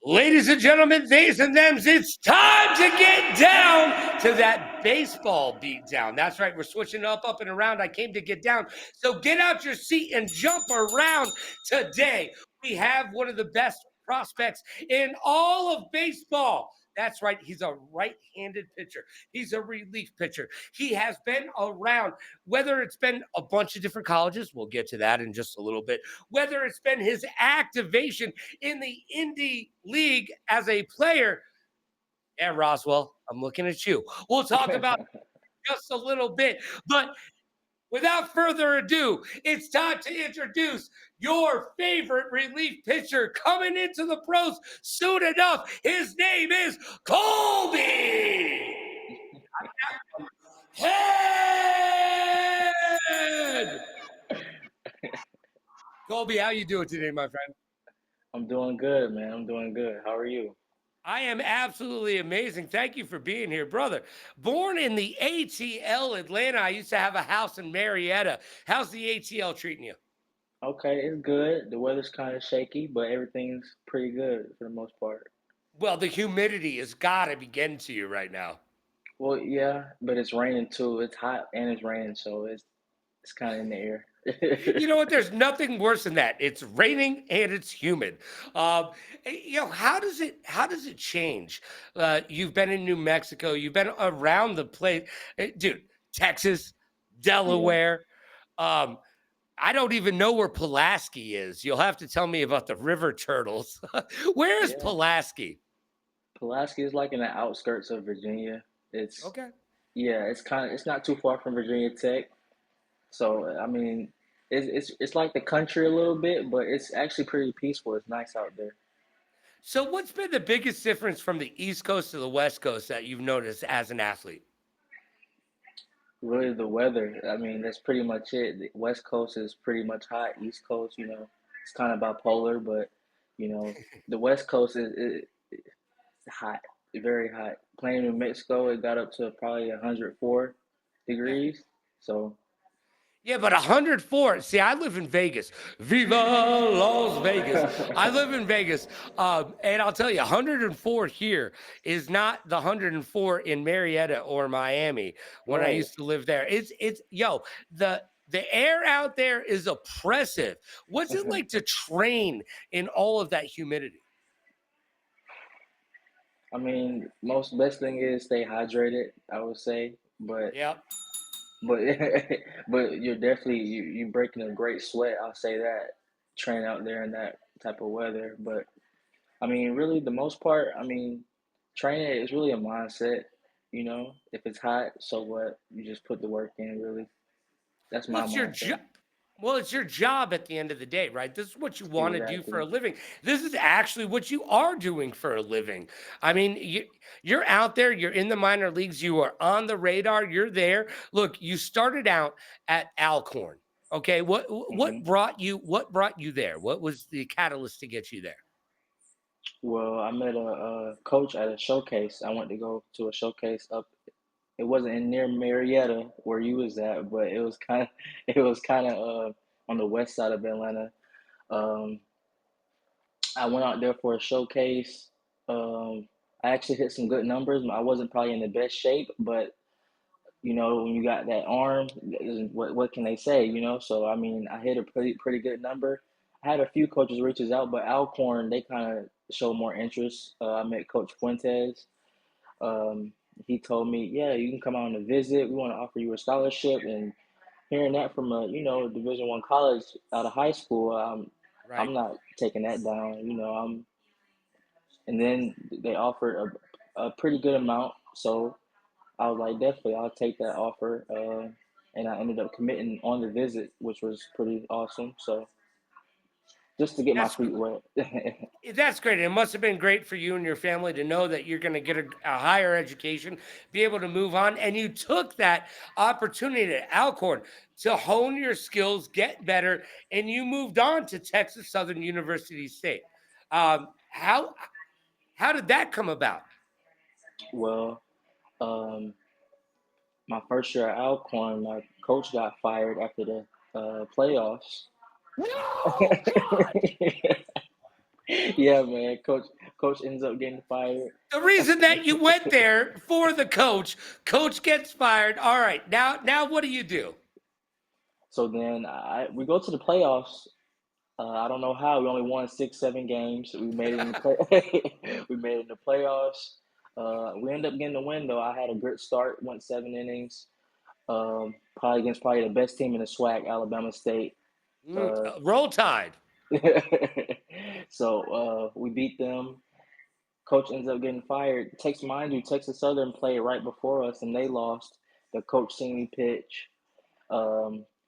Ladies and gentlemen, theys and thems, it's time to get down to that baseball beat down. That's right, we're switching up and around. I came to get down. So get out your seat and jump around. Today, we have one of the best prospects in all of baseball. That's right, he's a right handed pitcher. He's a relief pitcher. He has been around, whether it's been a bunch of different colleges, we'll get to that in just a little bit, whether it's been his activation in the indie league as a player. Yeah, Roswell, I'm looking at you. We'll talk about just a little bit. But without further ado, it's time to introduce your favorite relief pitcher coming into the pros soon enough. His name is Colby. Head. Colby, how you doing today, my friend? I'm doing good, man. I'm doing good. How are you? I am absolutely amazing. Thank you for being here, brother. Born in the ATL Atlanta, I used to have a house in Marietta. How's the ATL treating you? Okay, it's good. The weather's kind of shaky, but everything's pretty good for the most part. Well, the humidity has got to be getting to you right now. Well, yeah, but it's raining too. It's hot and it's raining, so it's kind of in the air. You know what? There's nothing worse than that. It's raining and it's humid. How does it change? You've been in New Mexico. You've been around the place, dude. Texas, Yeah, Delaware. Um, I don't even know where Pulaski is. You'll have to tell me about the river turtles. Where is yeah. Pulaski? Pulaski is like in the outskirts of Virginia. It's Okay. yeah, it's not too far from Virginia Tech. So I mean, it's like the country a little bit, but it's actually pretty peaceful. It's nice out there. So, what's been the biggest difference from the East Coast to the West Coast that you've noticed as an athlete? Really, the weather. I mean, that's pretty much it. The West Coast is pretty much hot. East Coast, it's kind of bipolar, but the West Coast is hot, very hot. Playing in Mexico, it got up to probably 104 Yeah. degrees. So, Yeah, but 104. See, I live in Vegas. Viva Las Vegas. I live in Vegas. And I'll tell you, 104 here is not the 104 in Marietta or Miami when I right. used to live there. The air out there is oppressive. What's it like to train in all of that humidity? I mean, most best thing is stay hydrated, I would say, Yep. but but you're definitely you breaking a great sweat. I'll say that. Train out there in that type of weather, but I mean, really, the most part, I mean, training is really a mindset. If it's hot, so what? You just put the work in, really. That's my What's your mindset. job? Well, it's your job at the end of the day, right? This is what you want to do for Exactly. a living. This is actually what you are doing for a living. I mean, you're out there, you're in the minor leagues, you are on the radar, you're there. Look, you started out at Alcorn. Okay, what hmm brought you there? What was the catalyst to get you there? Well, I met a coach at a showcase. I went to go to a showcase up. It wasn't in near Marietta where you was at, but it was kind of on the west side of Atlanta. Um, I went out there for a showcase. I actually hit some good numbers. I wasn't probably in the best shape, but when you got that arm, what can they say? So I mean, I hit a pretty good number. I had a few coaches reaches out, but Alcorn they kind of showed more interest. I met Coach Fuentes. Um, he told me, yeah, you can come out on a visit. We want to offer you a scholarship. And hearing that from a Division I college out of high school, Right. I'm not taking that down. And then they offered a pretty good amount, so I was like, definitely, I'll take that offer. And I ended up committing on the visit, which was pretty awesome. So just to get my That's feet wet. That's great. It must have been great for you and your family to know that you're going to get a higher education, be able to move on. And you took that opportunity at Alcorn to hone your skills, get better, and you moved on to Texas Southern University State. How did that come about? Well, um, my first year at Alcorn, my coach got fired after the playoffs. No, God. Yeah, man. Coach ends up getting fired. The reason that you went there for the coach, coach gets fired. All right, now what do you do? So then we go to the playoffs. I don't know how we only won 6, 7 games. We made it in the play. We made it in the playoffs. We ended up getting the win though. I had a good start. Went 7 innings. Probably against probably the best team in the SWAC, Alabama State. Uh, Roll Tide. so we beat them. Coach ends up getting fired. Mind you, Texas Southern played right before us, and they lost. The coach seen me pitch.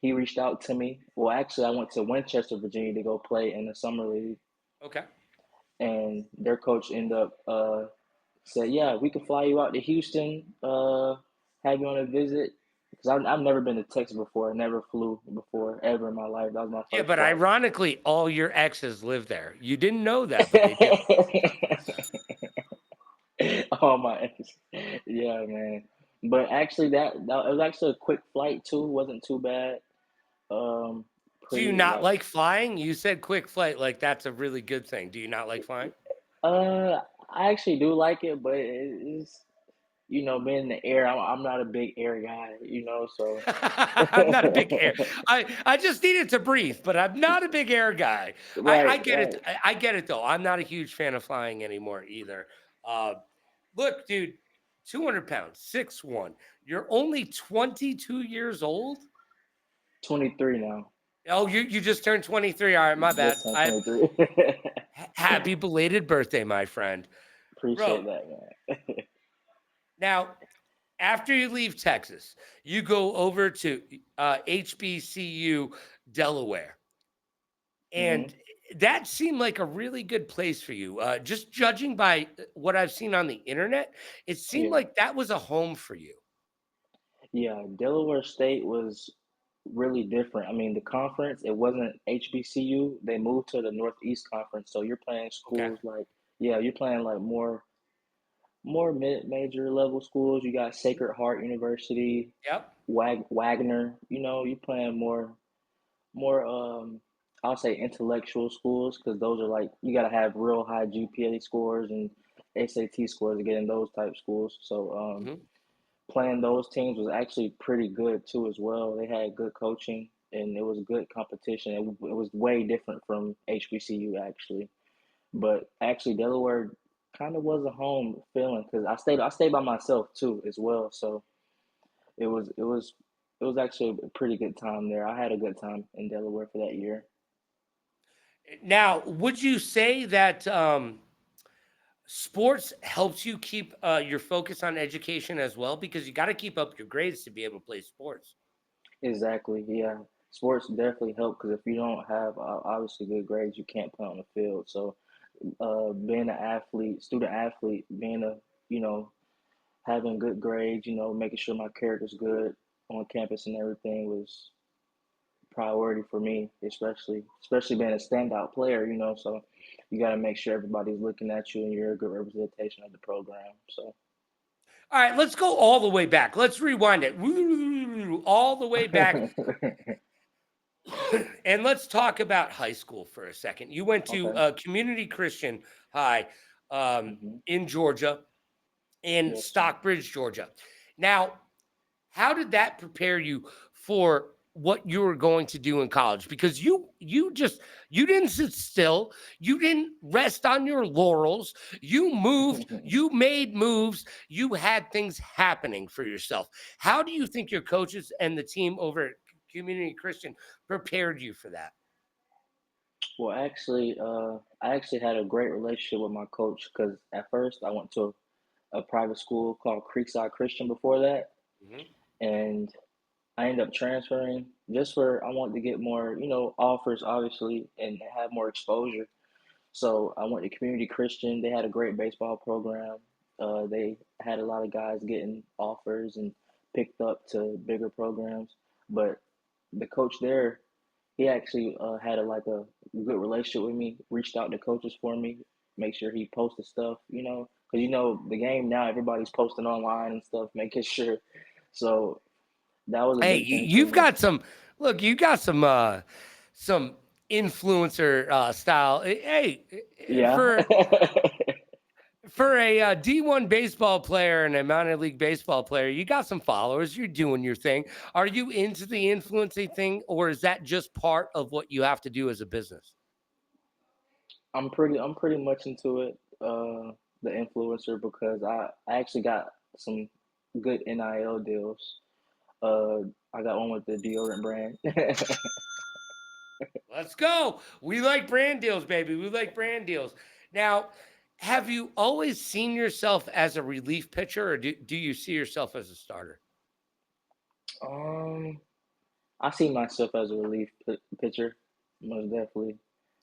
He reached out to me. Well, actually, I went to Winchester, Virginia, to go play in the summer league, Okay. and their coach ended up said, "Yeah, we can fly you out to Houston, have you on a visit." Because I've never been to Texas before. I never flew before ever in my life. That was my Yeah, first but flight. ironically, all your exes live there. You didn't know that, but they do. Oh my, yeah, man. But actually, that it was actually a quick flight too. Wasn't too bad. Um, Do you pretty not like like flying? You said quick flight, like that's a really good thing. Do you not like flying? I actually do like it, but it's being in the air. I'm not a big air guy, so I'm not a big air. I just needed to breathe, but I'm not a big air guy. I right, get it. right. I get it though. I'm not a huge fan of flying anymore either. Uh, look, dude, 200 pounds, 6'1". You're only 22 years old. 23 now. Oh, you just turned 23. All right, my bad. Just turned I 23. happy belated birthday, my friend. Appreciate Bro, that, man. now after you leave Texas, you go over to HBCU Delaware. Hmm. And that seemed like a really good place for you. Just judging by what I've seen on the internet, it seemed Yeah, like that was a home for you. yeah. Delaware State was really different. I mean, the conference, it wasn't HBCU. They moved to the Northeast Conference, so you're playing Okay. schools like, yeah, you're playing like more mid-major level schools. You got Mhm. Sacred Heart University, Yep. Wagner. You're playing more I'll say intellectual schools because those are like you got to have real high GPA scores and SAT scores to get in those type schools. So Hmm. playing those teams was actually pretty good too as well. They had good coaching and it was good competition. It was way different from HBCU actually, but actually Delaware kind of was a home feeling because I stayed by myself too as well. So it was it was it was actually a pretty good time there. I had a good time in Delaware for that year. Now, would you say that sports helps you keep your focus on education as well? Because you got to keep up your grades to be able to play sports. Exactly. Yeah. Sports definitely help because if you don't have obviously good grades, you can't play on the field. So, being an athlete, student athlete, being you know, having good grades, making sure my character's good on campus and everything was priority for me, especially being a standout player. So you got to make sure everybody's looking at you and you're a good representation of the program. So. All right, let's go all the way back. Let's rewind it all the way back. And let's talk about high school for a second. You went to Okay. Community Christian High Hmm. in Georgia, in Yes, sir. Stockbridge, Georgia. Now, how did that prepare you for what you were going to do in college? Because you didn't sit still, you didn't rest on your laurels. You moved, you made moves, you had things happening for yourself. How do you think your coaches and the team over at Community Christian prepared you for that? Well, actually, I actually had a great relationship with my coach because at first I went to a private school called Creekside Christian before that, Mhm. and I ended up transferring just for I wanted to get more, offers obviously and have more exposure. So I went to Community Christian. They had a great baseball program. They had a lot of guys getting offers and picked up to bigger programs. But the coach there, he actually had a good relationship with me. Reached out to coaches for me, make sure he posted stuff. Because the game now, everybody's posting online and stuff, making sure. So that was a Hey, big thing for you've me. got some look, you got some influencer style. Hey, Yeah. for a D1 baseball player and a minor league baseball player, you got some followers. You're doing your thing. Are you into the influencing thing, or is that just part of what you have to do as a business? I'm pretty much into it, the influencer, because I actually got some good NIL deals. Uh, I got one with the deodorant brand. Let's go. We like brand deals, baby. We like brand deals. Now, have you always seen yourself as a relief pitcher, or do you see yourself as a starter? um, I see myself as a relief pitcher, most definitely.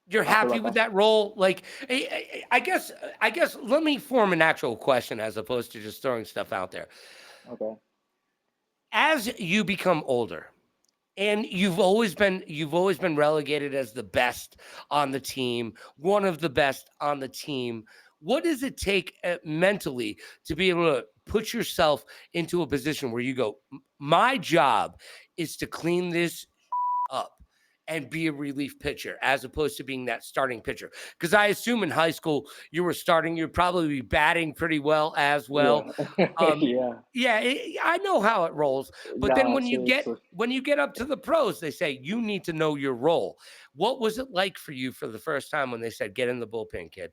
You're I feel happy like with that role? Like, I guess let me form an actual question as opposed to just throwing stuff out there. okay. As you become older, and you've always been relegated as the best on the team, one of the best on the team. What does it take mentally to be able to put yourself into a position where you go, My job is to clean this up and be a relief pitcher as opposed to being that starting pitcher? Because I assume in high school you were starting, you'd probably be batting pretty well as Yeah. well. Um, Yeah. yeah, I know how it rolls. But then No, seriously. when you get up to the pros, they say you need to know your role. What was it like for you for the first time when they said get in the bullpen, kid?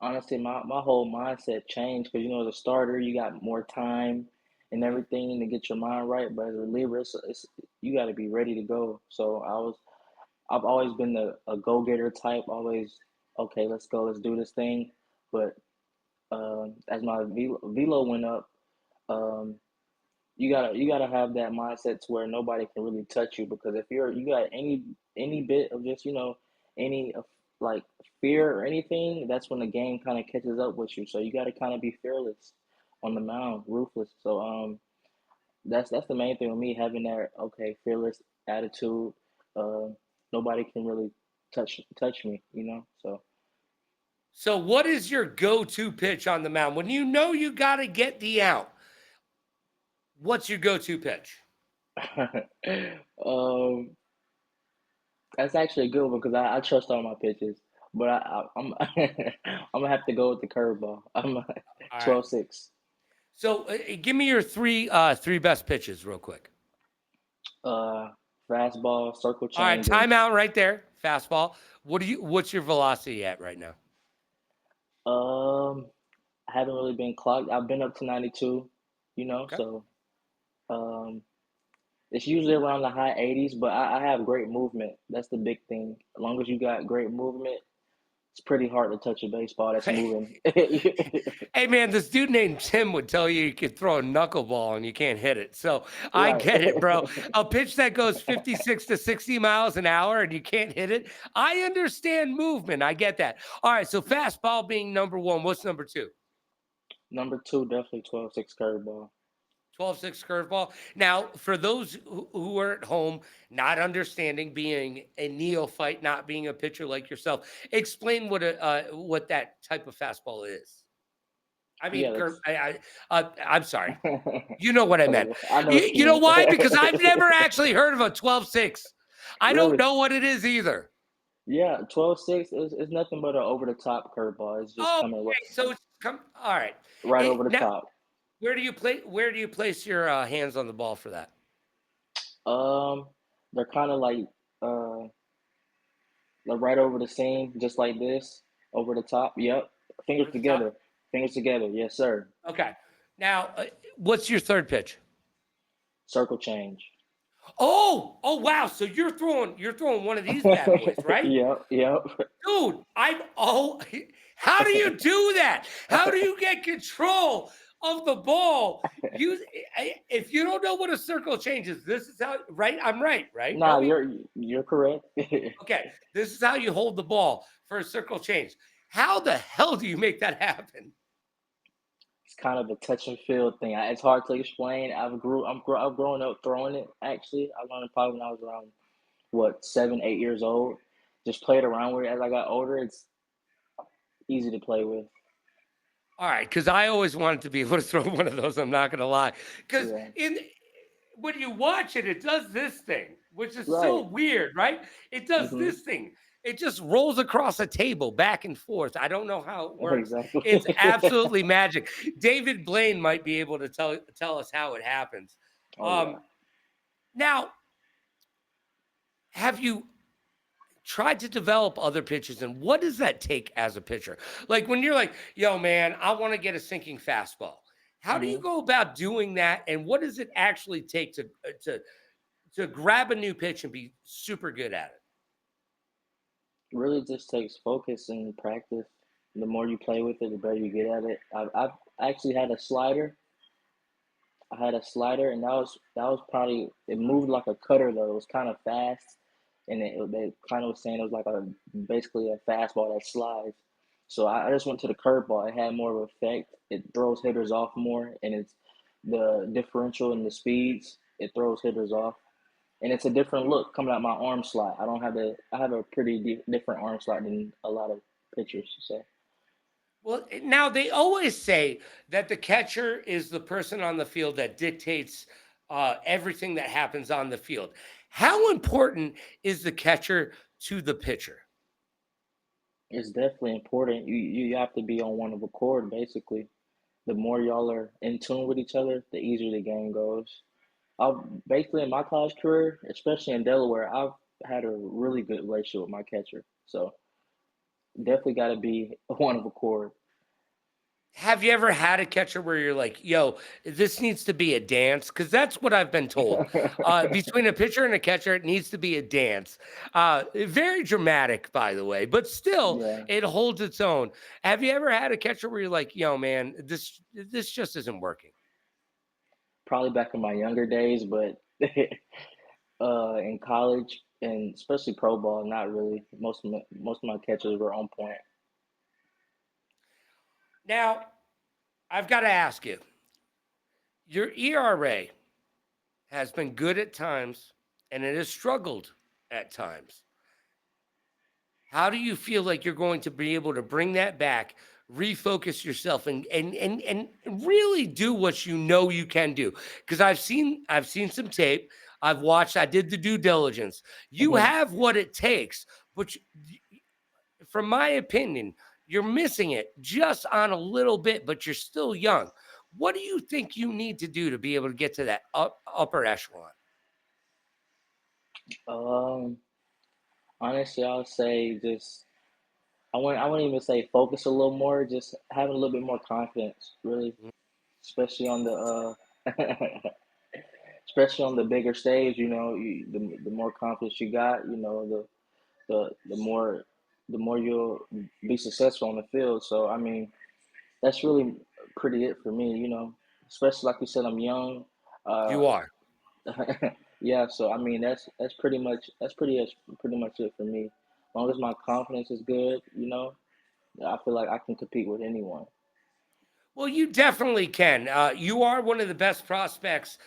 Honestly, my whole mindset changed because as a starter, you got more time and Mhm. everything to get your mind right. But as a reliever, it's you got to be ready to go. So I've always been a go getter type. Always, okay, let's go, let's do this thing. But as my velo went up, um, you gotta have that mindset to where nobody can really touch you, because if you got any bit of just any of like fear or anything, that's when the game kind of catches up with you. So you got to kind of be fearless on the mound, ruthless. So that's the main thing with me, having that okay fearless attitude. Uh, Nobody can really touch me, So So what is your go-to pitch on the mound? When you know you got to get the out, what's your go-to pitch? um, that's actually a good one because I trust all my pitches, but I'm I'm gonna have to go with the curveball. I'm All right. 12-6. So give me your three best pitches real quick. Uh, Fastball, circle All right, change, and timeout right there. Fastball. What's your velocity at right now? um, I haven't really been clocked. I've been up to 92, Okay. so um, it's usually around the high 80s. But I have great movement. That's the big thing. As long as you got great movement, it's pretty hard to touch a baseball that's moving. Hey man, this dude named Tim would tell you could throw a knuckleball and you can't hit it. So I Right. get it, bro. A pitch that goes 56 to 60 miles an hour and you can't hit it. I understand movement. I get that. All right. So fastball being number one. What's number two? Number two, definitely 12-6 curveball. 12-6 curveball. Now, for those who are at home, not understanding, being a neophyte, not being a pitcher like yourself, explain what that type of fastball is. I Yeah, mean, that's I'm sorry. You know what I meant. I know what you You know mean. why? Because I've never actually heard of a 12-6. I don't Really? know what it is either. Yeah, 12-6 is nothing but an over the top curveball. It's just Oh, coming okay. So it's come. All right. right over the Now, top. where do you place your hands on the ball for that? Um, they're kind of uh like right over the seam, just like this, over the top. Yep. Fingers Over the top. together. Fingers together. Yes, sir. Okay. Now, what's your third pitch? Circle change. Oh, wow. So you're throwing one of these bad boys, right? Yep, yep. Dude, how do you do that? How do you get control of the ball? If you don't know what a circle change is, this is how, right? I'm right, right? Nah, Help me. you're correct. Okay, this is how you hold the ball for a circle change. How the hell do you make that happen? It's kind of a touch and feel thing. It's hard to explain. I've grown up throwing it. Actually, I learned probably when I was around what 7, 8 years old. Just played around with it as I got older. It's easy to play with. All right, because I always wanted to be able to throw one of those. I'm not going to lie, because Yeah. in when you watch it, it does this thing, which is so Right. weird, right? It does Mm-hmm. this thing. It just rolls across a table back and forth. I don't know how it works. Exactly. It's absolutely magic. David Blaine might be able to tell us how it happens. Oh yeah. Um, Now, have you tried to develop other pitches, and what does that take as a pitcher? Like when you're like, yo, man, I want to get a sinking fastball. How do you Mm-hmm. go about doing that, and what does it actually take to grab a new pitch and be super good at it? Really just takes focus and practice. The more you play with it, the better you get at it. I've actually had a slider. I had a slider, and that was probably it moved like a cutter though. It was kind of fast, and they kind of was saying it was like a basically a fastball that slides. So I just went to the curveball. It had more of effect. It throws hitters off more, and it's the differential in the speeds. It throws hitters off, and it's a different look coming out my arm slot. I don't have the I have a pretty different arm slot than a lot of pitchers. So Well, now they always say that the catcher is the person on the field that dictates everything that happens on the field. How important is the catcher to the pitcher? it's definitely important. You have to be on one of accord basically. The more y'all are in tune with each other, the easier the game goes. I've basically in my college career, especially in Delaware, I've had a really good relationship with my catcher. So definitely got to be one of accord. Have you ever had a catcher where you're like, yo, this needs to be a dance? Because that's what I've been told. Between a pitcher and a catcher, it needs to be a dance. Very dramatic, by the way, but still, Yeah, it holds its own. Have you ever had a catcher where you're like, yo, man, this just isn't working? probably back in my younger days, but in college and especially pro ball, not really. Most of my catchers were on point. Now, I've got to ask you, your ERA has been good at times and it has struggled at times. How do you feel like you're going to be able to bring that back, refocus yourself, and really do what you know you can do? Because I've seen some tape. I've watched. I did the due diligence. You Hmm. have what it takes, but from my opinion, you're missing it just on a little bit. But you're still young. What do you think you need to do to be able to get to that upper echelon? Um, Honestly, I would say just I wouldn't even say focus a little more, just having a little bit more confidence, really, especially on the especially on the bigger stage. The more confidence you got, the more you'll be successful on the field. So I mean, that's really pretty it for me. Especially like you said, I'm young. Uh, You are. yeah. So I mean, that's pretty much it for me. As long as my confidence is good, I feel like I can compete with anyone. Well, you definitely can. You are one of the best prospects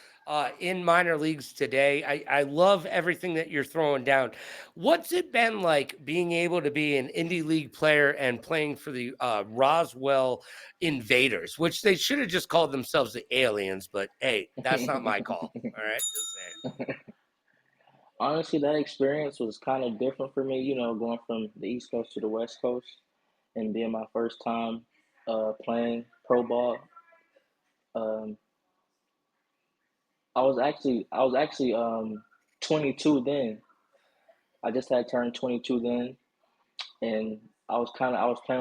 in minor leagues today. I love everything that you're throwing down. What's it been like being able to be an indie league player and playing for the Roswell Invaders, which they should have just called themselves the Aliens, but hey, that's not my call. All right, just saying. Honestly, that experience was kind of different for me. Going from the East Coast to the West Coast and being my first time playing pro ball. Um, I was actually 22 then. I just had turned 22 then, and I was playing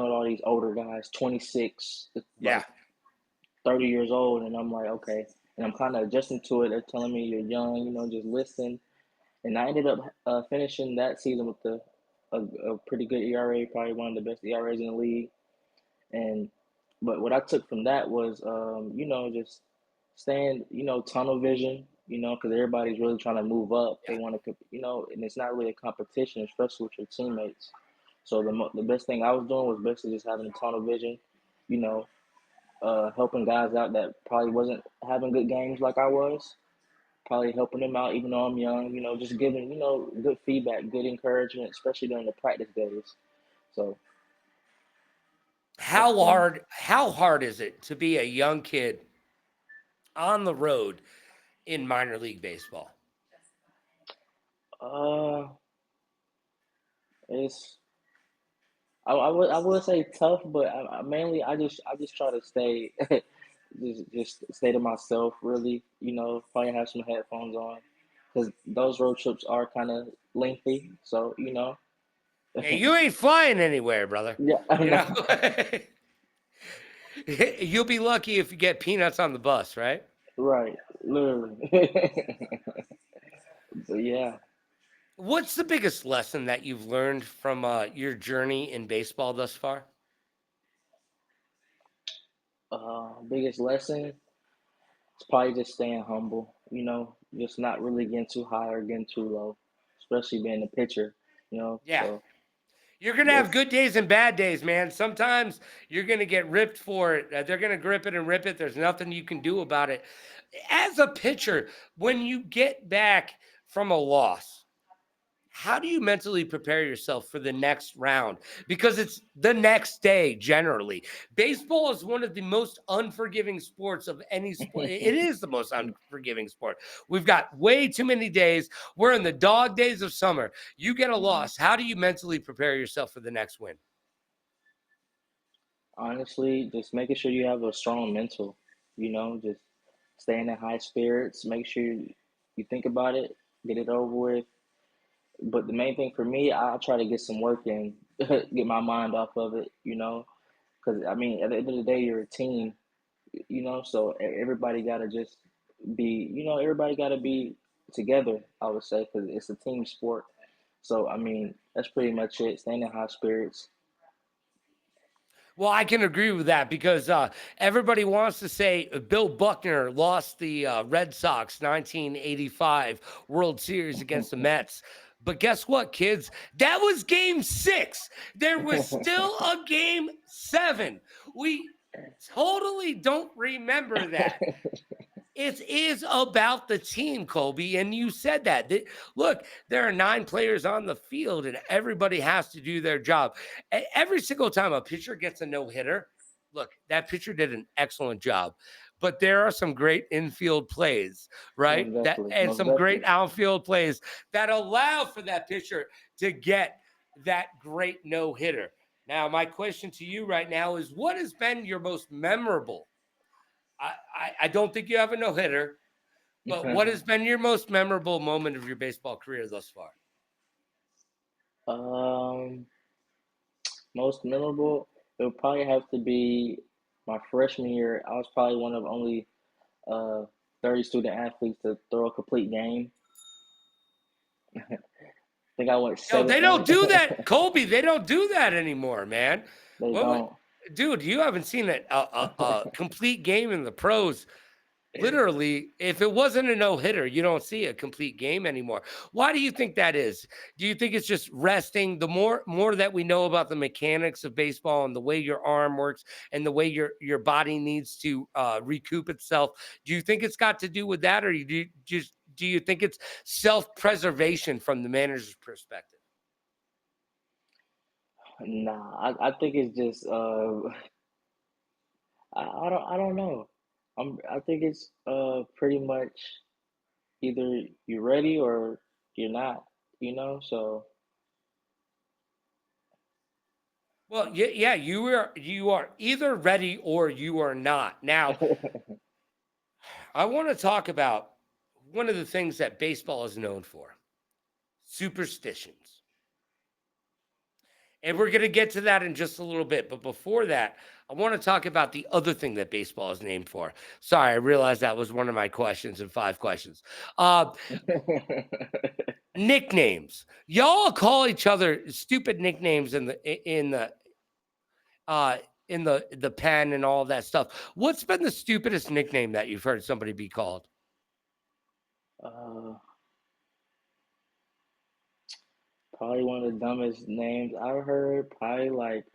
with all these older guys, 26, Yeah. like 30 years old, and I'm like, okay, and I'm kind of adjusting to it. They're telling me you're young, just listen. And I ended up finishing that season with a pretty good ERA, probably one of the best ERAs in the league. And but what I took from that was, just staying, tunnel vision, because everybody's really trying to move up. They want to, and it's not really a competition, especially with your teammates. So the best thing I was doing was basically just having a tunnel vision, you know, helping guys out that probably wasn't having good games like I was, probably helping them out even though I'm young, just giving, good feedback, good encouragement, especially during the practice days. So that's How been hard? How hard is it to be a young kid on the road in minor league baseball? Uh, it's I would say tough, but mainly I just try to stay just stay to myself. Really, probably have some headphones on because those road trips are kind of lengthy. So Yeah, you ain't flying anywhere, brother. yeah, I You know. know, you'll be lucky if you get peanuts on the bus, right? Right, literally. But yeah, What's the biggest lesson that you've learned from your journey in baseball thus far? biggest lesson is probably just staying humble. Just not really getting too high or getting too low, especially being a pitcher. Yeah. So You're going to have that's good days and bad days, man. Sometimes you're going to get ripped for it. They're going to grip it and rip it. There's nothing you can do about it. As a pitcher, when you get back from a loss, how do you mentally prepare yourself for the next round? Because it's the next day generally. Baseball is one of the most unforgiving sports of any sport. It is the most unforgiving sport. We've got way too many days. We're in the dog days of summer. You get a mhm. loss. How do you mentally prepare yourself for the next win? Honestly, just making sure you have a strong mental. Just staying in high spirits. Make sure you think about it, get it over with. But the main thing for me, I try to get some work in, get my mind off of it. Because I mean, at the end of the day, you're a team. So everybody gotta just be. Everybody gotta be together. I would say because it's a team sport. So I mean, that's pretty much it. Staying in high spirits. Well, I can agree with that because everybody wants to say Bill Buckner lost the Red Sox 1985 World Series against the Mets. But guess what, kids? That was game 6. There was still a game 7. We totally don't remember that. It is about the team, Colby. And you said that. Look, there are 9 players on the field, and everybody has to do their job. Every single time a pitcher gets a no hitter, look, that pitcher did an excellent job. But there are some great infield plays, right? Most That definitely, and most some great definitely. outfield plays that allow for that pitcher to get that great no hitter. Now, my question to you right now is what has been your most memorable? I don't think you have a no hitter, but what has been your most memorable moment of your baseball career thus far? um, Most memorable, it would probably have to be my freshman year. I was probably one of only uh 30 student athletes to throw a complete game. I think I went Yo, seventh they don't inning. do that, Colby. They don't do that anymore, man. They What, don't. dude? You haven't seen a complete game in the pros. Literally, if it wasn't a no hitter, you don't see a complete game anymore. Why do you think that is? Do you think it's just resting? The more that we know about the mechanics of baseball and the way your arm works and the way your body needs to recoup itself, do you think it's got to do with that, or do you think it's self preservation from the manager's perspective? Nah, I think it's just I don't know. I think it's pretty much either you're ready or you're not, so Well, yeah, you are either ready or you are not. Now, I want to talk about one of the things that baseball is known for: superstitions. And we're going to get to that in just a little bit. But before that, I want to talk about the other thing that baseball is named for. Sorry, I realized that was one of my questions in 5 questions. Uh, Nicknames. Y'all call each other stupid nicknames uh, in the pen and all that stuff. What's been the stupidest nickname that you've heard somebody be called? uh probably one of the dumbest names I've heard. Probably like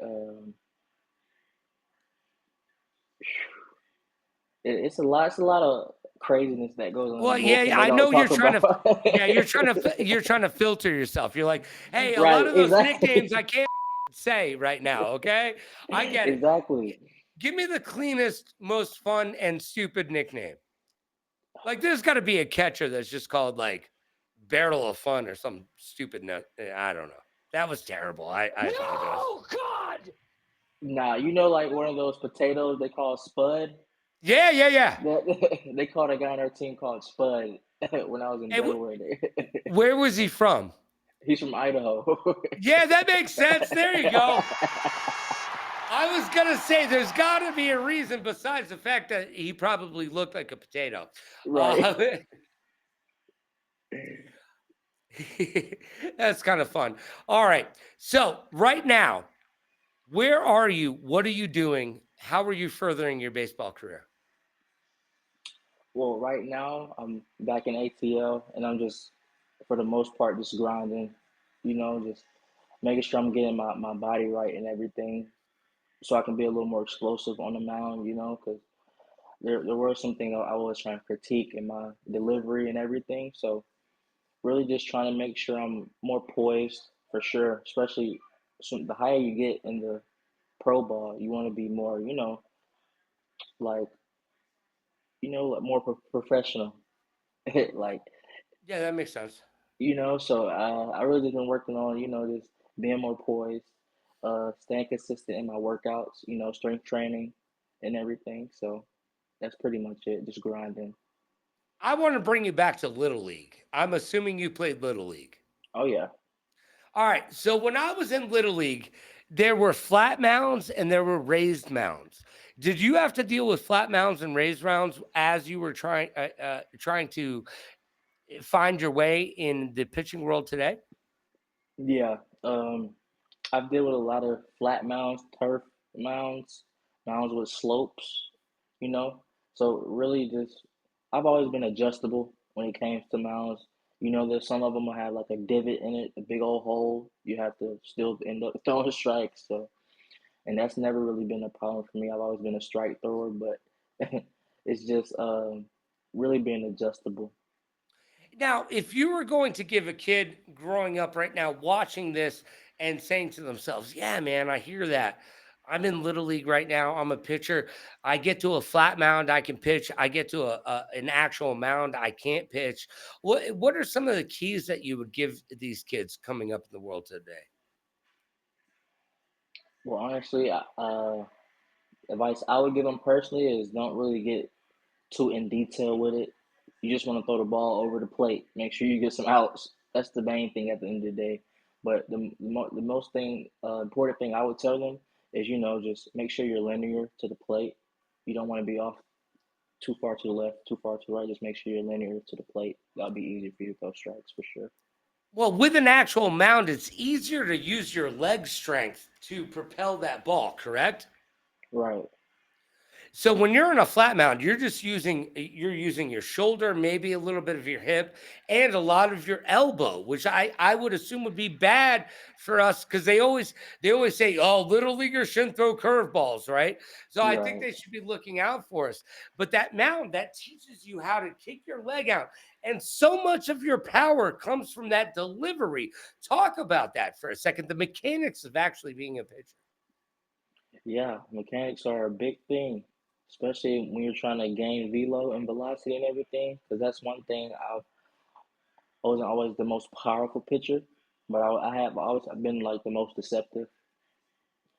it's a lot. It's a lot of craziness that goes on in the Well, yeah, bullpen. They I don't know you're talk trying about. to. Yeah, you're trying to filter yourself. You're like, hey, a lot Right. of those nicknames Exactly. I can't say right now. Okay, I get it. Exactly. Give me the cleanest, most fun, and stupid nickname. Like, there's got to be a catcher that's just called like Barrel of Fun or some stupid nut. I don't know. That was terrible. I apologize. No, God. Nah, like one of those potatoes they call Spud. Yeah, yeah, yeah. That they called a guy on our team called Spud when I was in Hey, Delaware. There, where was he from? he's from Idaho. Yeah, that makes sense. There you go. I was gonna say there's got to be a reason besides the fact that he probably looked like a potato. Right. Uh, that's kind of fun. All right. So right now, where are you? What are you doing? How are you furthering your baseball career? Well, right now I'm back in ATL, and I'm just, for the most part, just grinding. Just making sure I'm getting my body right and everything, so I can be a little more explosive on the mound. Because there were some things I was trying to critique in my delivery and everything. So really, just trying to make sure I'm more poised for sure. Especially the higher you get in the pro ball, you want to be more, like like more professional. like Yeah, that makes sense. So I really just been working on, just being more poised, staying consistent in my workouts, strength training and everything. So that's pretty much it, just grinding. I want to bring you back to Little League. I'm assuming you played Little League. Oh yeah. All right. So when I was in Little League, there were flat mounds and there were raised mounds. Did you have to deal with flat mounds and raised mounds as you were trying to find your way in the pitching world today? Yeah. I've dealt with a lot of flat mounds, turf mounds, mounds with slopes, you know. So really, just I've always been adjustable when it came to mounds. There's some of them will have like a divot in it, a big old hole. You have to still end up throwing strikes. So, and that's never really been a problem for me. I've always been a strike thrower, but it's just really being adjustable. Now, if you were going to give a kid growing up right now watching this and saying to themselves, "Yeah, man, I hear that. I'm in Little League right now. I'm a pitcher. I get to a flat mound, I can pitch. I get to an actual mound, I can't pitch." What are some of the keys that you would give these kids coming up in the world today? Well, honestly, advice I would give them personally is don't really get too in detail with it. You just want to throw the ball over the plate. Make sure you get some outs. That's the main thing at the end of the day. But the most important thing I would tell them is just make sure you're linear to the plate. You don't want to be off too far to the left, too far to the right. Just make sure you're linear to the plate. That'll be easy for you to throw strikes for sure. Well, with an actual mound, it's easier to use your leg strength to propel that ball, correct? Right. So when you're in a flat mound, you're using your shoulder, maybe a little bit of your hip, and a lot of your elbow, which I would assume would be bad for us because they always say, "Oh, little leaguers shouldn't throw curveballs," right? So I think Right. they should be looking out for us. But that mound that teaches you how to kick your leg out, and so much of your power comes from that delivery. Talk about that for a second. The mechanics of actually being a pitcher. Yeah, mechanics are a big thing, especially when you're trying to gain velo and velocity and everything. Because that's one thing I wasn't always the most powerful pitcher, but I have always been like the most deceptive.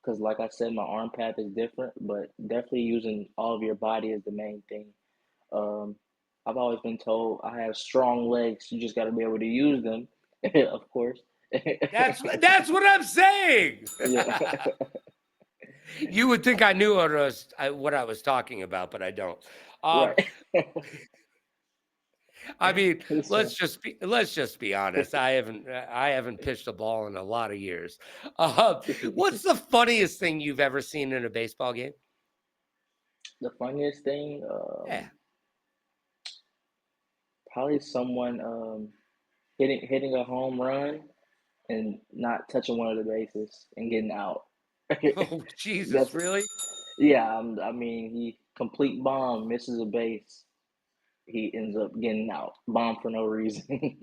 Because like I said, my arm path is different, but definitely using all of your body is the main thing. Um, I've always been told I have strong legs. You just got to be able to use them, of course. That's what I'm saying. Yeah, You would think I knew what I was talking about, but I don't. Um, right. I mean, let's So just be let's just be honest. I haven't pitched a ball in a lot of years. What's the funniest thing you've ever seen in a baseball game? the funniest thing, Yeah. probably someone hitting a home run and not touching one of the bases and getting out. Oh Jesus, That's really? yeah. I mean, he complete bomb misses a base. He ends up getting out. Bomb for no reason.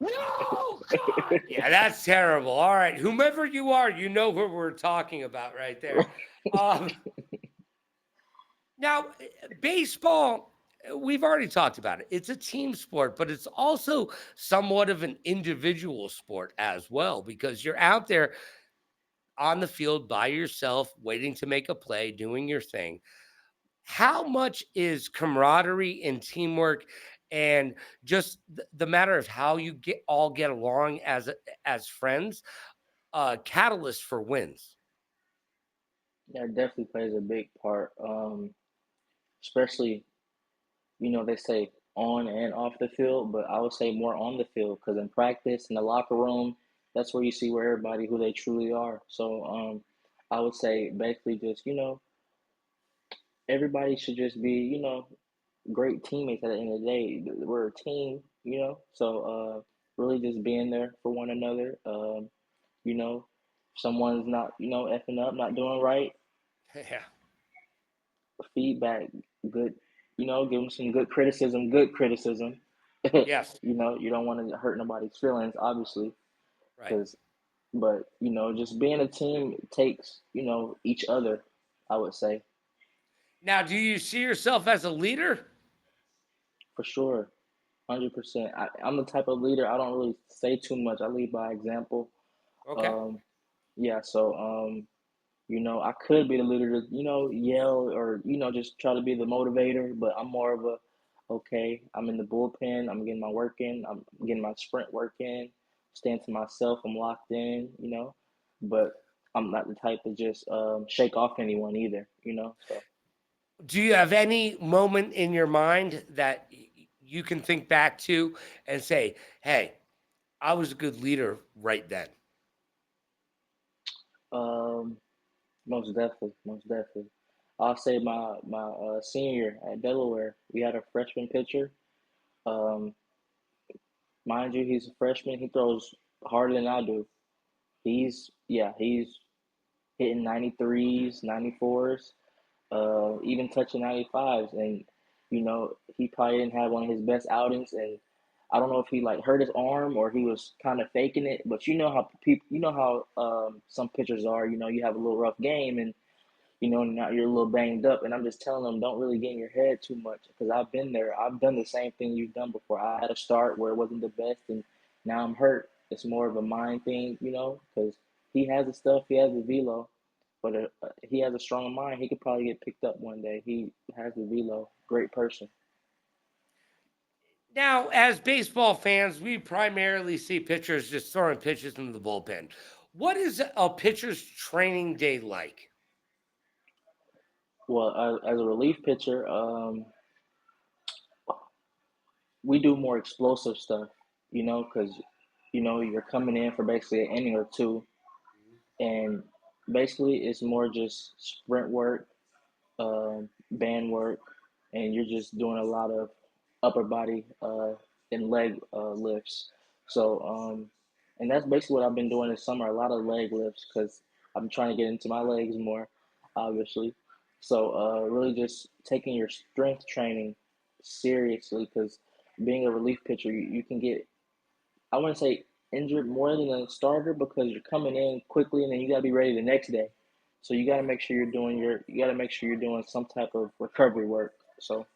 No, God. Yeah, that's terrible. All right, whomever you are, you know who we're talking about right there. Um, Now, baseball. we've already talked about it. It's a team sport, but it's also somewhat of an individual sport as well because you're out there on the field by yourself, waiting to make a play, doing your thing. How much is camaraderie and teamwork and just the matter of how you get along as friends catalyst for wins? Yeah, it definitely plays a big part. Especially, they say on and off the field, but I would say more on the field because in practice, in the locker room, that's where you see where everybody who they truly are. So, I would say basically just, everybody should just be, great teammates at the end of the day. We're a team, so really just being there for one another. If someone's not, effing up, not doing right, Yeah. feedback, good, give them some good criticism. Yes. You don't want to hurt nobody's feelings, obviously, Right. because, but, just being a team takes, each other, I would say, Now, do you see yourself as a leader? for sure. 100%. I'm the type of leader, I don't really say too much. I lead by example. Okay. Um, yeah, so I could be the leader to, yell or, just try to be the motivator, but I'm more of a, okay, I'm in the bullpen, I'm getting my work in, I'm getting my sprint work in, staying to myself, I'm locked in, but I'm not the type to just shake off anyone either, so. Do you have any moment in your mind that you can think back to and say, "Hey, I was a good leader right then"? Um, Most definitely, most definitely. I'll say my senior at Delaware, we had a freshman pitcher. Um, Mind you, he's a freshman. He throws harder than I do. He's hitting 93s, 94s, even touching 95s, and he probably didn't have one of his best outings. And I don't know if he like hurt his arm or he was kind of faking it, but some pitchers are. You have a little rough game, and now you're a little banged up. And I'm just telling them, don't really get in your head too much because I've been there. I've done the same thing you've done before. I had a start where it wasn't the best, and now I'm hurt. It's more of a mind thing, because he has the stuff, he has the velo, but he has a strong mind. He could probably get picked up one day. He has the velo. Great person. Now, as baseball fans, we primarily see pitchers just throwing pitches into the bullpen. What is a pitcher's training day like? Well, as a relief pitcher, we do more explosive stuff, because you're coming in for basically an inning or two, and basically it's more just sprint work, band work, and you're just doing a lot of upper body and leg lifts. So, and that's basically what I've been doing this summer, a lot of leg lifts because I'm trying to get into my legs more, obviously. So, really just taking your strength training seriously because being a relief pitcher, you can get, I wouldn't say injured more than a starter because you're coming in quickly and then you gotta be ready the next day. So you gotta make sure you gotta make sure you're doing some type of recovery work. So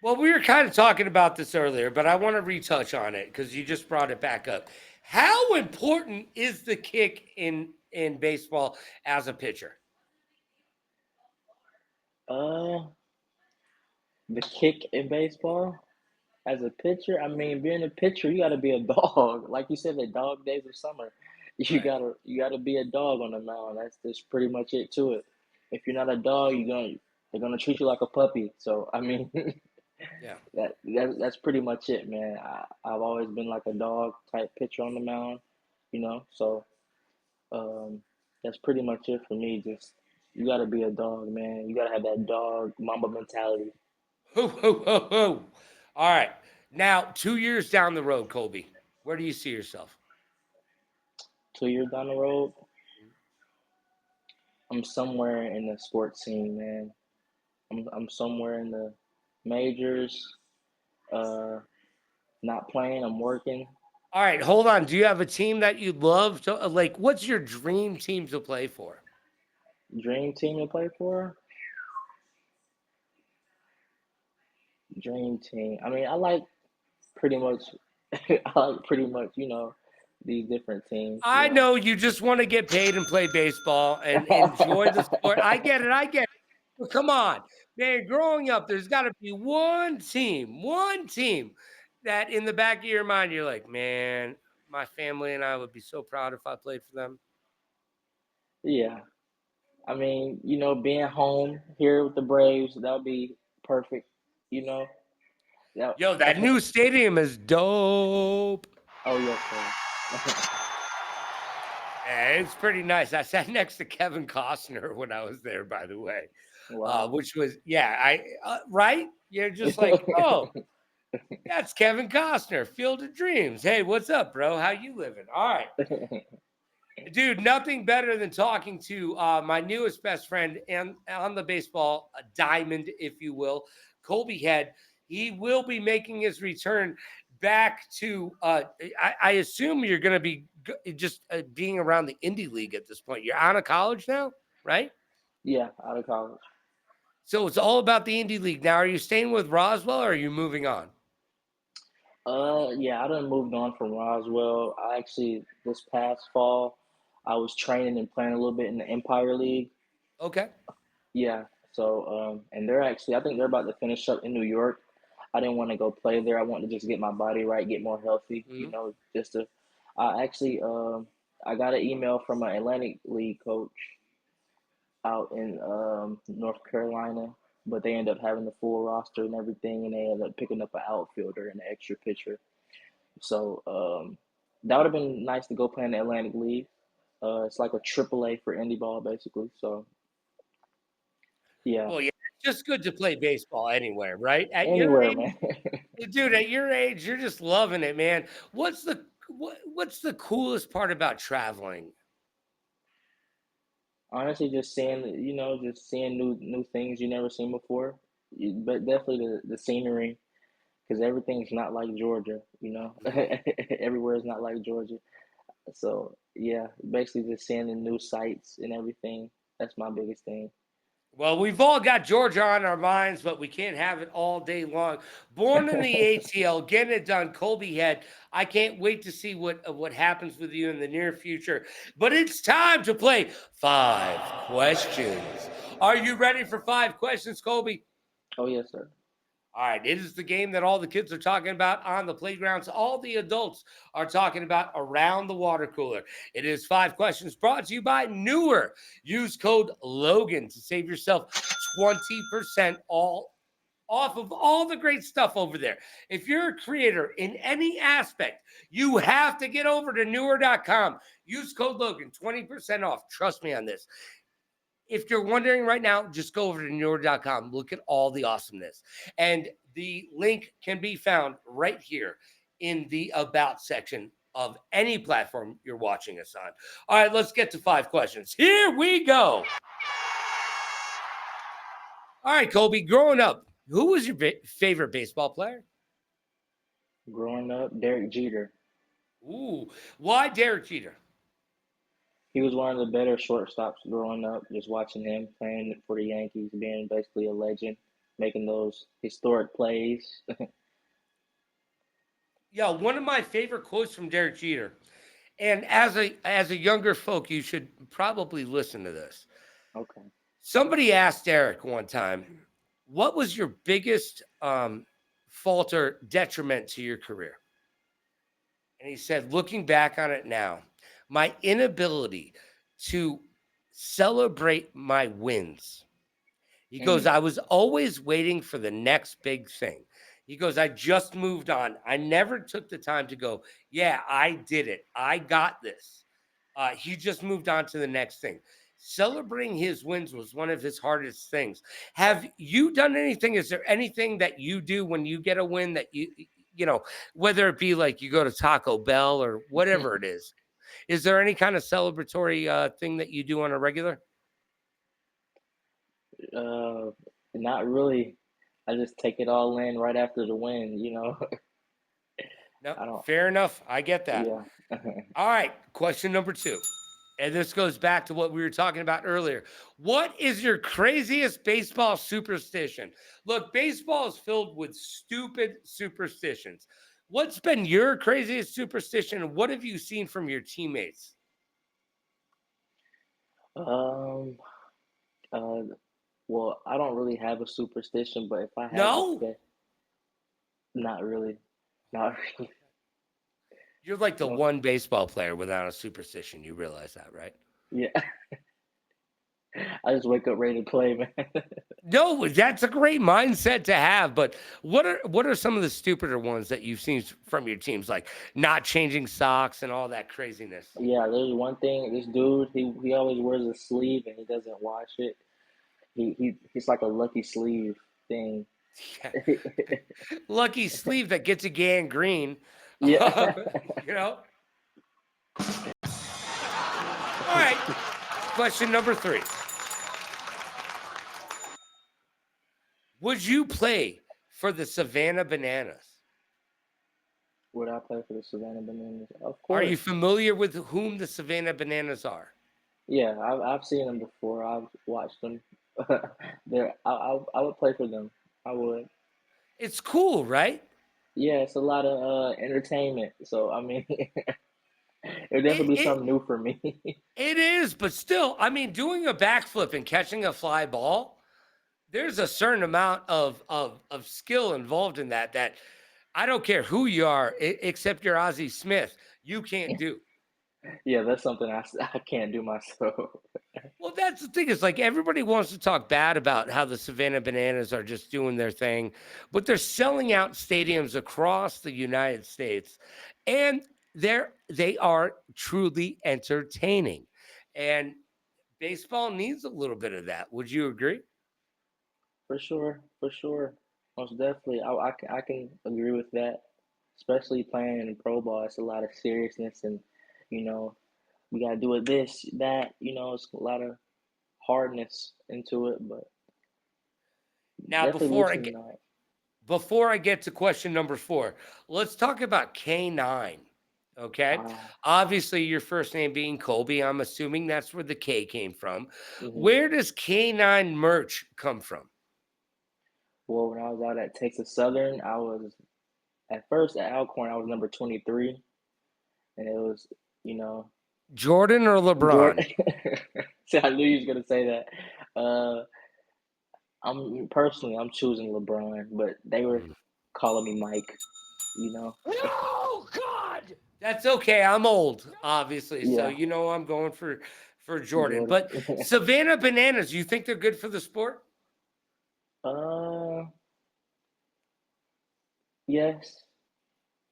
Well, we were kind of talking about this earlier, but I want to retouch on it because you just brought it back up. How important is the kick in baseball as a pitcher? uh the kick in baseball as a pitcher, I mean being a pitcher you gotta be a dog. Like you said, the dog days of summer. Right. You gotta be a dog on the mound. That's pretty much it to it. If you're not a dog, they're gonna treat you like a puppy. So I mean Yeah. that's pretty much it, man. I've always been like a dog type pitcher on the mound, So um, that's pretty much it for me. Just you got to be a dog, man. You got to have that dog mamba mentality. Ho, ho, ho, ho. All right. Now, 2 years down the road, Colby, where do you see yourself? 2 years down the road, I'm somewhere in the sports scene, man. I'm somewhere in the majors. Uh, Not playing. I'm working. All right, hold on. Do you have a team that you'd love to like? What's your dream team to play for? Dream team to play for. Dream team. I mean, I like pretty much, I like pretty much, these different teams. I know you just want to get paid and play baseball and enjoy the sport. I get it. I get it. But come on, man. Growing up, there's got to be one team that in the back of your mind, you're like, man, my family and I would be so proud if I played for them. Yeah. I mean, being home here with the Braves, that would be perfect. You know. Yeah. Yo, that new stadium is dope. Oh yes, sir. It's pretty nice. I sat next to Kevin Costner when I was there, by the way, Wow. which was yeah, right. You're just like, oh, that's Kevin Costner, Field of Dreams. Hey, what's up, bro? How you living? All right, dude. Nothing better than talking to my newest best friend and on the baseball diamond, if you will, Colby Head. He will be making his return back to. I assume you're going to be just being around the indie league at this point. You're out of college now, right? Yeah, out of college. So it's all about the indie league now. Are you staying with Roswell or are you moving on? Yeah, I done moved on from Roswell. I actually this past fall, I was training and playing a little bit in the Empire League. Okay. Yeah. So, and they're actually, I think they're about to finish up in New York. I didn't want to go play there. I wanted to just get my body right, get more healthy. Mhm. Just to. I actually, I got an email from an Atlantic League coach out in North Carolina, but they ended up having the full roster and everything, and they ended up picking up an outfielder and an extra pitcher. So that would have been nice to go play in the Atlantic League. It's like a AAA for indie ball, basically. So yeah, Well, yeah, it's just good to play baseball anywhere, right? At your anywhere, age, man. dude, at your age, you're just loving it, man. What's the coolest part about traveling? Honestly, just seeing, just seeing new things you never seen before. But definitely the scenery, because everything's not like Georgia. Mhm. Everywhere is not like Georgia. So yeah, basically just seeing the new sights and everything. That's my biggest thing. Well, we've all got Georgia on our minds, but we can't have it all day long. Born in the ATL, getting it done, Colby Head. I can't wait to see what happens with you in the near future. But it's time to play 5 questions. Are you ready for 5 questions, Colby? Oh yes, sir. All right, it is the game that all the kids are talking about on the playgrounds. All the adults are talking about around the water cooler. It is 5 questions brought to you by Newer. Use code Logan to save yourself 20% all off of all the great stuff over there. If you're a creator in any aspect, you have to get over to newer.com. Use code Logan, 20% off. Trust me on this. If you're wondering right now, just go over to newer.com. Look at all the awesomeness. And the link can be found right here in the About section of any platform you're watching us on. All right, let's get to 5 questions. Here we go. All right, Colby, growing up, who was your favorite baseball player? Growing up, Derek Jeter. Ooh, why Derek Jeter? He was one of the better shortstops growing up. Just watching him playing for the Yankees, being basically a legend, making those historic plays. Yeah, one of my favorite quotes from Derek Jeter. And as a younger folk, you should probably listen to this. Okay. Somebody asked Eric one time, what was your biggest fault or detriment to your career? And he said, looking back on it now, my inability to celebrate my wins. He goes, Mm. I was always waiting for the next big thing. He goes, I just moved on. I never took the time to go, yeah, I did it. I got this. He just moved on to the next thing. Celebrating his wins was one of his hardest things. Have you done anything? Is there anything that you do when you get a win that you know, whether it be like you go to Taco Bell or whatever it is? Is there any kind of celebratory thing that you do on a regular? uh, Not really. I just take it all in right after the win. No, I don't. fair enough. I get that. Yeah. All right. Question number 2. And this goes back to what we were talking about earlier. What is your craziest baseball superstition? Look, baseball is filled with stupid superstitions. What's been your craziest superstition? And what have you seen from your teammates? Um, uh, well, I don't really have a superstition, but if I had to No, say, not really, not really. you're like the No, one baseball player without a superstition. You realize that, right? yeah, I just wake up ready to play, man. No, that's a great mindset to have. But what are some of the stupider ones that you've seen from your teams, like not changing socks and all that craziness? Yeah, there's one thing. This dude, he always wears a sleeve and he doesn't wash it. He's like a lucky sleeve thing. Yeah. Lucky sleeve that gets a gangrene. Yeah. Um, you know. All right. Question number 3: would you play for the Savannah Bananas? Would I play for the Savannah Bananas? Of Are you course. familiar with whom the Savannah Bananas are? Yeah, I've seen them before. I've watched them. I would play for them. I would. It's cool, right? Yeah, it's a lot of entertainment. So I mean, it'll It, definitely be it something new for me. it is, but still, I mean, doing a backflip and catching a fly ball, there's a certain amount of skill involved in that. That I don't care who you are, except you're Ozzie Smith, you can't do. Yeah, that's something I can't do myself. Well, that's the thing is like everybody wants to talk bad about how the Savannah Bananas are just doing their thing, but they're selling out stadiums across the United States, and they are truly entertaining. And baseball needs a little bit of that. Would you agree? For sure, for sure. Most definitely. I can agree with that. Especially playing in pro ball, it's a lot of seriousness and, you know, we gotta do it this, that, it's a lot of hardness into it, but Now, definitely loosening that. before I get to question number 4, let's talk about K9. Okay. Ah, Obviously, your first name being Colby, I'm assuming that's where the K came from. hmm. Where does K9 merch come from? Well, when I was out at Texas Southern, I was at first at Alcorn, I was number 23, and it was, you know, Jordan or Jordan. LeBron? See, I knew you was gonna say that. I'm choosing LeBron, but they were Mm. calling me Mike. You know, No, God! That's okay. I'm old, obviously. So yeah, you know I'm going for Jordan. Jordan. But Savannah Bananas, you think they're good for the sport? uh, yes,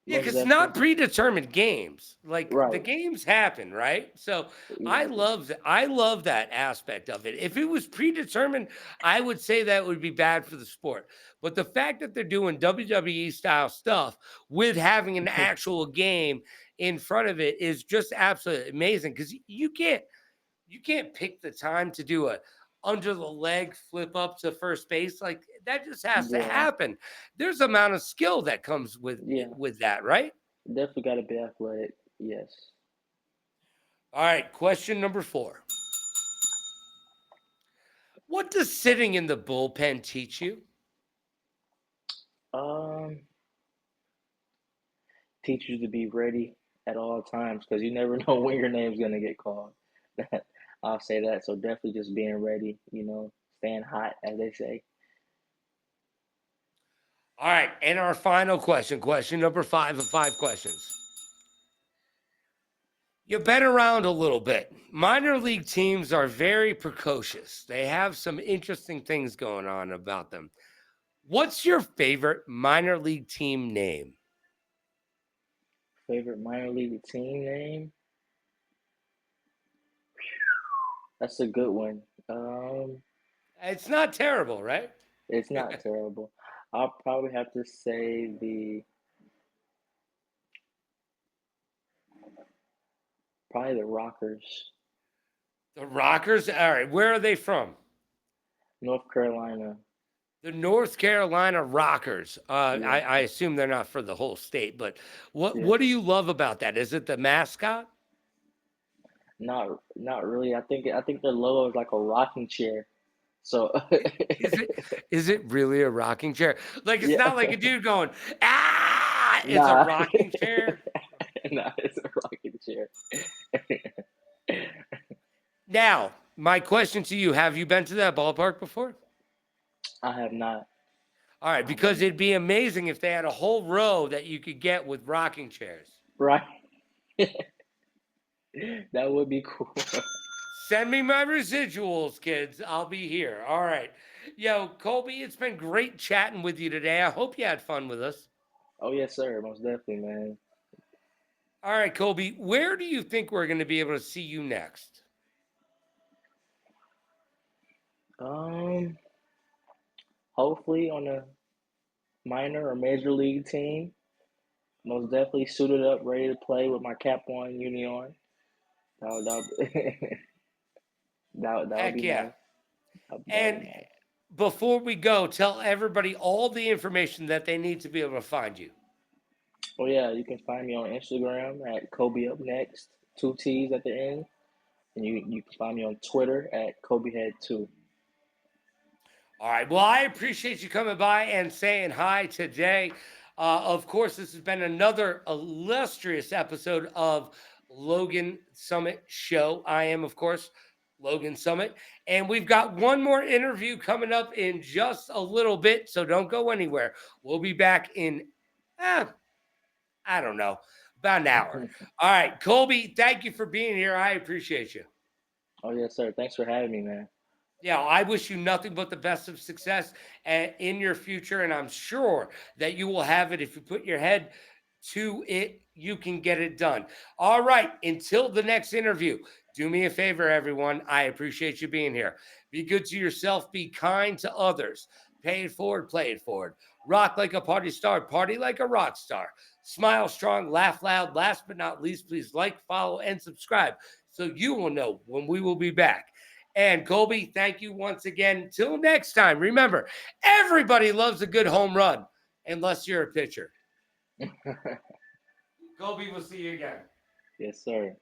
Yeah, most because it's not definitely. predetermined games. Like the Right. games happen, right? So I Exactly. love that. I love that aspect of it. If it was predetermined, I would say that would be bad for the sport. But the fact that they're doing WWE style stuff with having an actual game in front of it is just absolutely amazing. Because you can't pick the time to do a under the leg flip up to first base. Like that just has to Yeah. happen. There's amount of skill that comes Yeah. with that, right? Definitely got to be athletic. Yes. All right, question number 4: what does sitting in the bullpen teach you? Um, teach you to be ready at all times because you never know when your name's gonna get called. I'll say that. So definitely just being ready. Staying hot, as they say. All right, and our final question number 5 of 5 questions. You've been around a little bit. Minor league teams are very precocious. They have some interesting things going on about them. What's your favorite minor league team name? Favorite minor league team name? That's a good one. It's not terrible, right? It's not terrible. I'll probably have to say probably the Rockers, The Rockers. All right, where are they from? North Carolina. The North Carolina Rockers. I, Yeah, I assume they're not for the whole state, but what yeah. what do you love about that? Is it the mascot? Not really. I think their logo is like a rocking chair. So Is it is it really a rocking chair? Like it's yeah, not like a dude going, ah, it's a nah, rocking chair. nah, it's a rocking chair. Now, my question to you, have you been to that ballpark before? I have not. All right, I have because not. it'd be amazing if they had a whole row that you could get with rocking chairs. Right. That would be cool. Send me my residuals, kids. I'll be here. All right. Yo, Colby, it's been great chatting with you today. I hope you had fun with us. Oh yes, sir. Most definitely, man. All right, Colby, where do you think we're going to be able to see you next? Um, Hopefully on a minor or major league team. Most definitely suited up, ready to play with my cap on, uni on. That would that would Heck be yeah. nice. That would And be nice. before we go, tell everybody all the information that they need to be able to find you. Oh yeah, you can find me on Instagram at Kobe Up Next, two T's at the end, and you can find me on Twitter at KobeHead2. All right. Well, I appreciate you coming by and saying hi today. Of course, this has been another illustrious episode of Logan Summit Show. I am, of course, Logan Summit. And we've got one more interview coming up in just a little bit. So don't go anywhere. We'll be back in, eh, I don't know, about an hour. All right. Colby, thank you for being here. I appreciate you. Oh yes, sir. Thanks for having me, man. Yeah, I wish you nothing but the best of success in your future, and I'm sure that you will have it if you put your head to it. You can get it done. All right, until the next interview, do me a favor, everyone. I appreciate you being here. Be good to yourself, be kind to others. Pay it forward, play it forward. Rock like a party star, party like a rock star. Smile strong, laugh loud. Last but not least, please like, follow, and subscribe so you will know when we will be back. And Colby, thank you once again. Till next time, remember, everybody loves a good home run, unless you're a pitcher. Colby, we'll see you again. Yes, sir.